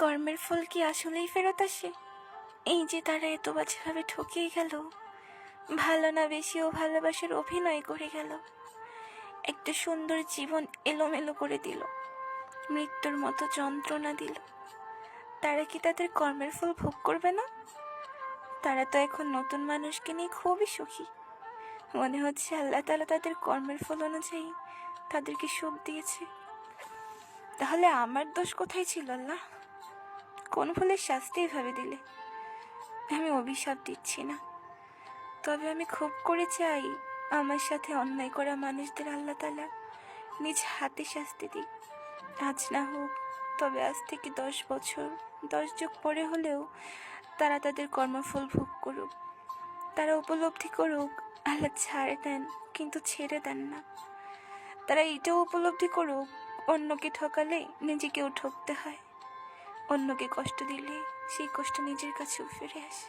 কর্মের ফল কি আসলেই ফেরত আসে? এই যে তারা এত বাজেভাবে ঠকিয়ে গেল, ভালো না বেশিও ভালোবাসার অভিনয় করে গেল, একটা সুন্দর জীবন এলোমেলো করে দিল, মৃত্যুর মতো যন্ত্রণা দিল, তারা কি তাদের কর্মের ফল ভোগ করবে না? তারা তো এখন নতুন মানুষকে নিয়ে খুবই সুখী। মনে হচ্ছে আল্লাহ তাআলা তাদের কর্মের ফল অনুযায়ী তাদেরকে সুখ দিয়েছে। তাহলে আমার দোষ কোথায় ছিল আল্লাহ? কোন ভুলের শাস্তি এভাবে দিলে? আমি অভিশাপ দিচ্ছি না, তবে আমি খুব করে চাই আমার সাথে অন্যায় করা মানুষদের আল্লাহ তাআলা নিজ হাতে শাস্তি দিক। আজ না হোক, তবে আজ থেকে 10 বছর 10 যুগ পরে হলেও তারা তাদের কর্মফল ভোগ করুক। তারা উপলব্ধি করুক আল্লাহ ছাড় দেন কিন্তু ছেড়ে দেন না। তারা এটাও উপলব্ধি করুক অন্যকে ঠকালে নিজেকেও ঠকতে হয়, অন্যকে কষ্ট দিলে সেই কষ্ট নিজের কাছেও ফিরে আসে।